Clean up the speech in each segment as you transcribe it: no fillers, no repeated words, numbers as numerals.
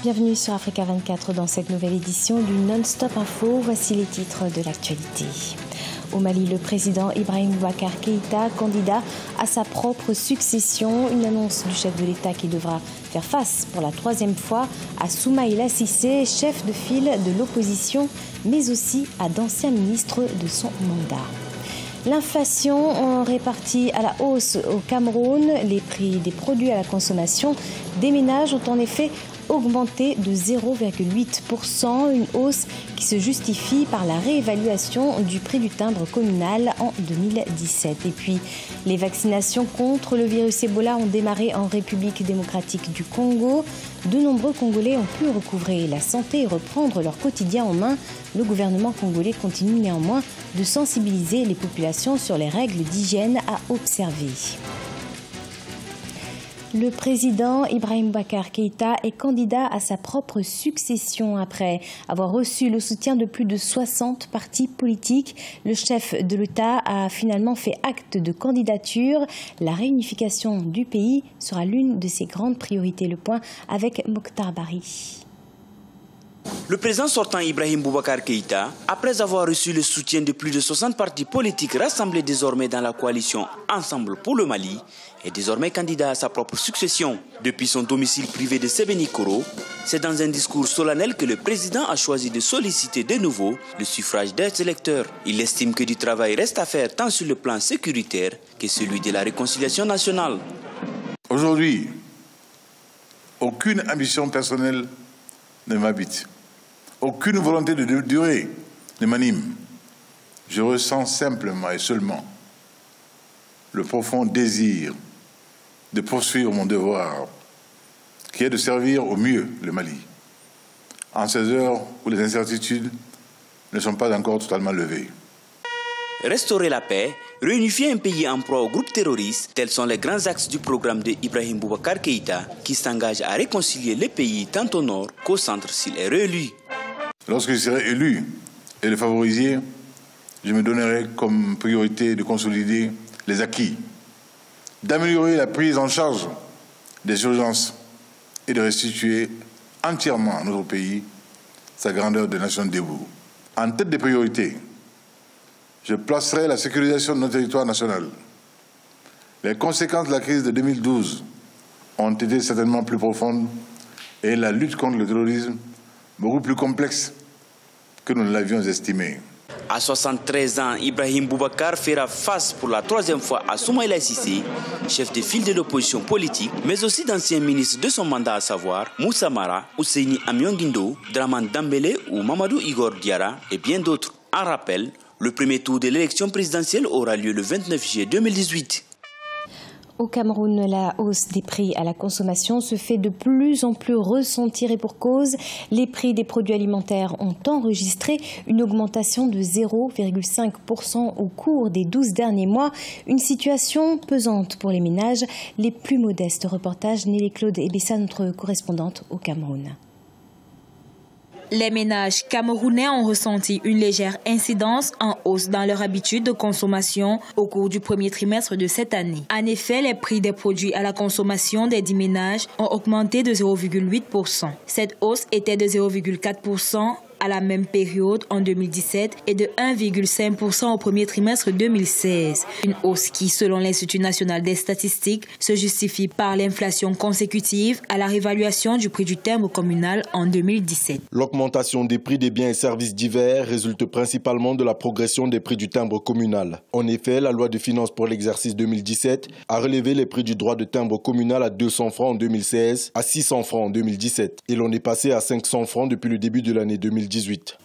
bienvenue sur Africa 24 dans cette nouvelle édition du Non-Stop Info. Voici les titres de l'actualité. Au Mali, le président Ibrahim Boubacar Keïta, candidat à sa propre succession. Une annonce du chef de l'État qui devra faire face pour la troisième fois à Soumaïla Cissé, chef de file de l'opposition, mais aussi à d'anciens ministres de son mandat. L'inflation répartie à la hausse au Cameroun. Les prix des produits à la consommation des ménages ont en effet augmenté de 0,8%, une hausse qui se justifie par la réévaluation du prix du timbre communal en 2017. Et puis, les vaccinations contre le virus Ebola ont démarré en République démocratique du Congo. De nombreux Congolais ont pu recouvrer la santé et reprendre leur quotidien en main. Le gouvernement congolais continue néanmoins de sensibiliser les populations sur les règles d'hygiène à observer. Le président Ibrahim Boubacar Keïta est candidat à sa propre succession après avoir reçu le soutien de plus de 60 partis politiques. Le chef de l'État a finalement fait acte de candidature. La réunification du pays sera l'une de ses grandes priorités. Le point avec Mokhtar Bari. Le président sortant Ibrahim Boubacar Keïta, après avoir reçu le soutien de plus de 60 partis politiques rassemblés désormais dans la coalition Ensemble pour le Mali, est désormais candidat à sa propre succession. Depuis son domicile privé de Sébenikoro, c'est dans un discours solennel que le président a choisi de solliciter de nouveau le suffrage des électeurs. Il estime que du travail reste à faire tant sur le plan sécuritaire que celui de la réconciliation nationale. Aujourd'hui, aucune ambition personnelle ne m'habite. Aucune volonté de durer ne m'anime. Je ressens simplement et seulement le profond désir de poursuivre mon devoir, qui est de servir au mieux le Mali, en ces heures où les incertitudes ne sont pas encore totalement levées. Restaurer la paix, réunifier un pays en proie aux groupes terroristes, tels sont les grands axes du programme de Ibrahim Boubacar Keïta, qui s'engage à réconcilier les pays tant au nord qu'au centre s'il est réélu. Lorsque je serai élu et le favoriser, je me donnerai comme priorité de consolider les acquis, d'améliorer la prise en charge des urgences et de restituer entièrement à notre pays sa grandeur de nation debout. En tête des priorités, je placerai la sécurisation de notre territoire national. Les conséquences de la crise de 2012 ont été certainement plus profondes et la lutte contre le terrorisme beaucoup plus complexe que nous ne l'avions estimé. À 73 ans, Ibrahim Boubacar fera face pour la troisième fois à Soumaïla Cissé, chef de file de l'opposition politique, mais aussi d'anciens ministres de son mandat, à savoir Moussa Mara, Ousseini Amionguindo, Draman Dambélé ou Mamadou Igor Diarra et bien d'autres. En rappel, le premier tour de l'élection présidentielle aura lieu le 29 juillet 2018. Au Cameroun, la hausse des prix à la consommation se fait de plus en plus ressentir et pour cause. Les prix des produits alimentaires ont enregistré une augmentation de 0,5% au cours des 12 derniers mois. Une situation pesante pour les ménages les plus modestes. Reportage Nelly Claude Ebessa, notre correspondante au Cameroun. Les ménages camerounais ont ressenti une légère incidence en hausse dans leur habitude de consommation au cours du premier trimestre de cette année. En effet, les prix des produits à la consommation des 10 ménages ont augmenté de 0,8%. Cette hausse était de 0,4% à la même période en 2017 et de 1,5% au premier trimestre 2016. Une hausse qui, selon l'Institut national des statistiques, se justifie par l'inflation consécutive à la réévaluation du prix du timbre communal en 2017. L'augmentation des prix des biens et services divers résulte principalement de la progression des prix du timbre communal. En effet, la loi de finances pour l'exercice 2017 a relevé les prix du droit de timbre communal à 200 francs en 2016, à 600 francs en 2017. Et l'on est passé à 500 francs depuis le début de l'année 2018.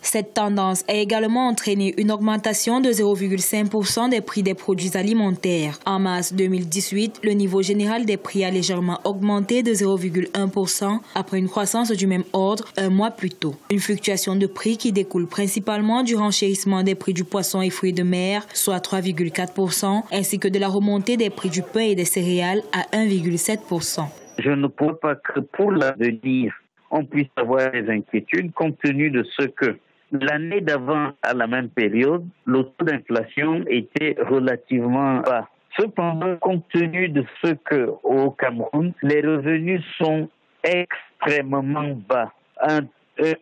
Cette tendance a également entraîné une augmentation de 0,5% des prix des produits alimentaires. En mars 2018, le niveau général des prix a légèrement augmenté de 0,1% après une croissance du même ordre un mois plus tôt. Une fluctuation de prix qui découle principalement du renchérissement des prix du poisson et fruits de mer, soit 3,4%, ainsi que de la remontée des prix du pain et des céréales à 1,7%. Je ne crois pas que pour l'avenir, on puisse avoir des inquiétudes compte tenu de ce que l'année d'avant, à la même période, le taux d'inflation était relativement bas. Cependant, compte tenu de ce qu'au Cameroun, les revenus sont extrêmement bas.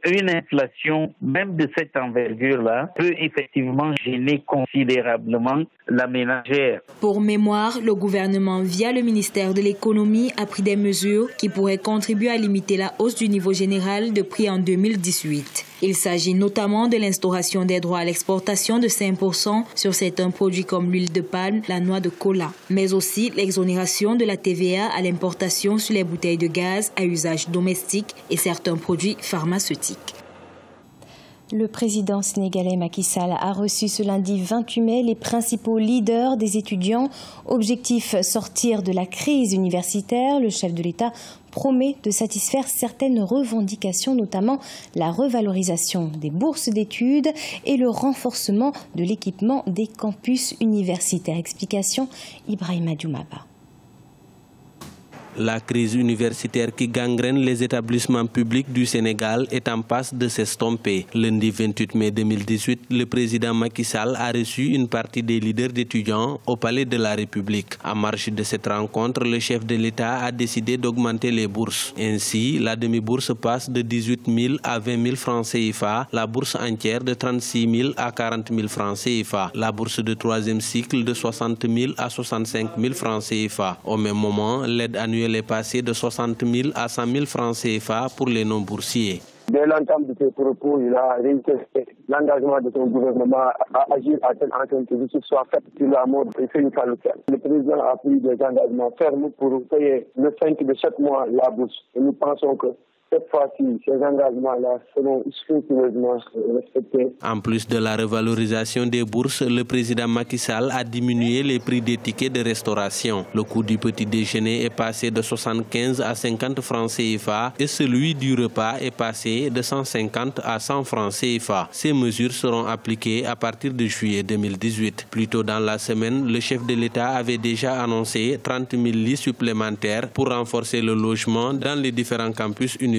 Une inflation, même de cette envergure-là, peut effectivement gêner considérablement la ménagère. Pour mémoire, le gouvernement, via le ministère de l'économie, a pris des mesures qui pourraient contribuer à limiter la hausse du niveau général de prix en 2018. Il s'agit notamment de l'instauration des droits à l'exportation de 5% sur certains produits comme l'huile de palme, la noix de cola, mais aussi l'exonération de la TVA à l'importation sur les bouteilles de gaz à usage domestique et certains produits pharmaceutiques. Le président sénégalais Macky Sall a reçu ce lundi 28 mai les principaux leaders des étudiants. Objectif, sortir de la crise universitaire. Le chef de l'État promet de satisfaire certaines revendications, notamment la revalorisation des bourses d'études et le renforcement de l'équipement des campus universitaires. Explication, Ibrahima Dioumaba. La crise universitaire qui gangrène les établissements publics du Sénégal est en passe de s'estomper. Lundi 28 mai 2018, le président Macky Sall a reçu une partie des leaders d'étudiants au Palais de la République. En marge de cette rencontre, le chef de l'État a décidé d'augmenter les bourses. Ainsi, la demi-bourse passe de 18 000 à 20 000 francs CFA, la bourse entière de 36 000 à 40 000 francs CFA, la bourse de troisième cycle de 60 000 à 65 000 francs CFA. Au même moment, l'aide annuelle est passée de 60 000 à 100 000 francs CFA pour les non-boursiers. Dès l'entame de ses propos, il a réitéré l'engagement de son gouvernement à agir à telle enseigne que justice soit faite sur la mort de Seydou Loukel. Le président a pris des engagements fermes pour payer le 5 de chaque mois la bourse. Et nous pensons que cette fois-ci, ces engagements-là seront scrupuleusement respectés. En plus de la revalorisation des bourses, le président Macky Sall a diminué les prix des tickets de restauration. Le coût du petit déjeuner est passé de 75 à 50 francs CFA et celui du repas est passé de 150 à 100 francs CFA. Ces mesures seront appliquées à partir de juillet 2018. Plus tôt dans la semaine, le chef de l'État avait déjà annoncé 30 000 lits supplémentaires pour renforcer le logement dans les différents campus universitaires.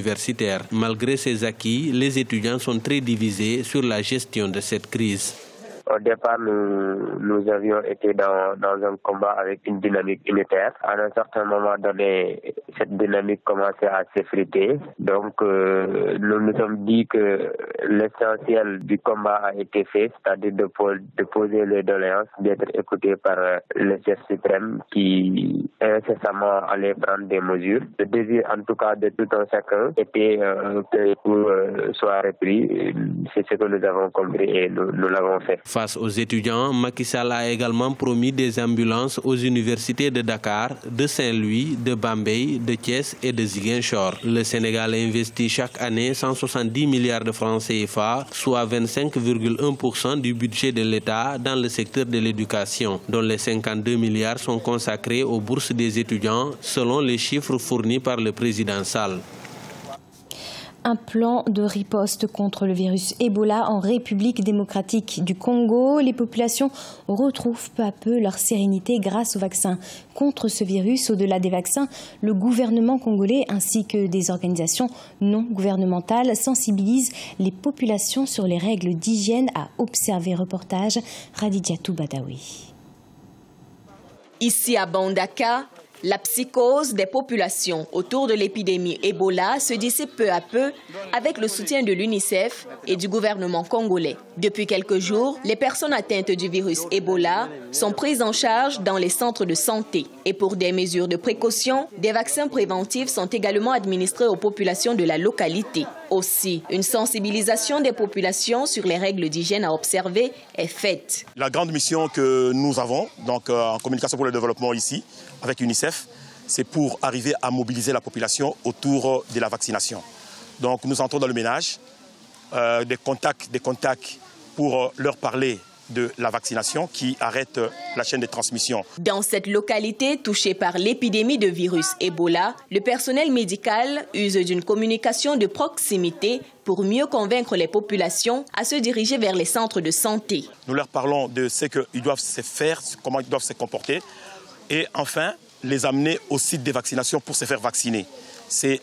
Malgré ces acquis, les étudiants sont très divisés sur la gestion de cette crise. Au départ, nous avions été dans un combat avec une dynamique unitaire. À un certain moment donné, cette dynamique commençait à s'effriter. Donc, nous nous sommes dit que l'essentiel du combat a été fait, c'est-à-dire de poser les doléances, d'être écouté par le chef suprême qui incessamment allait prendre des mesures. Le désir, en tout cas, de tout un chacun était que les cours soient repris. C'est ce que nous avons compris et nous l'avons fait. Face aux étudiants, Macky Sall a également promis des ambulances aux universités de Dakar, de Saint-Louis, de Bambey, de Thiès et de Ziguinchor. Le Sénégal investit chaque année 170 milliards de francs CFA, soit 25,1% du budget de l'État dans le secteur de l'éducation, dont les 52 milliards sont consacrés aux bourses des étudiants, selon les chiffres fournis par le président Sall. Un plan de riposte contre le virus Ebola en République démocratique du Congo. Les populations retrouvent peu à peu leur sérénité grâce au vaccin contre ce virus. Au-delà des vaccins, le gouvernement congolais ainsi que des organisations non gouvernementales sensibilisent les populations sur les règles d'hygiène à observer. Reportage Radidiatou Badawi. Ici à Bandaka, la psychose des populations autour de l'épidémie Ebola se dissipe peu à peu avec le soutien de l'UNICEF et du gouvernement congolais. Depuis quelques jours, les personnes atteintes du virus Ebola sont prises en charge dans les centres de santé. Et pour des mesures de précaution, des vaccins préventifs sont également administrés aux populations de la localité. Aussi, une sensibilisation des populations sur les règles d'hygiène à observer est faite. La grande mission que nous avons, donc en communication pour le développement ici, avec UNICEF, c'est pour arriver à mobiliser la population autour de la vaccination. Donc nous entrons dans le ménage, des contacts pour leur parler de la vaccination qui arrête la chaîne de transmission. Dans cette localité touchée par l'épidémie de virus Ebola, le personnel médical use d'une communication de proximité pour mieux convaincre les populations à se diriger vers les centres de santé. Nous leur parlons de ce qu'ils doivent se faire, comment ils doivent se comporter et enfin les amener au site des vaccinations pour se faire vacciner. C'est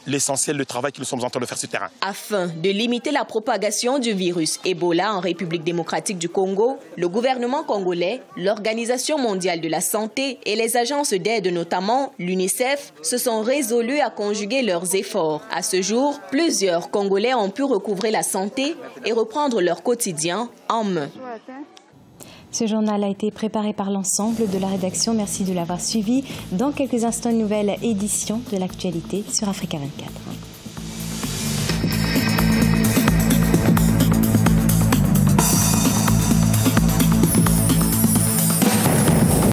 l'essentiel du travail que nous sommes en train de faire sur le terrain. Afin de limiter la propagation du virus Ebola en République démocratique du Congo, le gouvernement congolais, l'Organisation mondiale de la santé et les agences d'aide, notamment l'UNICEF, se sont résolus à conjuguer leurs efforts. À ce jour, plusieurs Congolais ont pu recouvrer la santé et reprendre leur quotidien en main. Ce journal a été préparé par l'ensemble de la rédaction. Merci de l'avoir suivi. Dans quelques instants, une nouvelle édition de l'actualité sur Africa 24.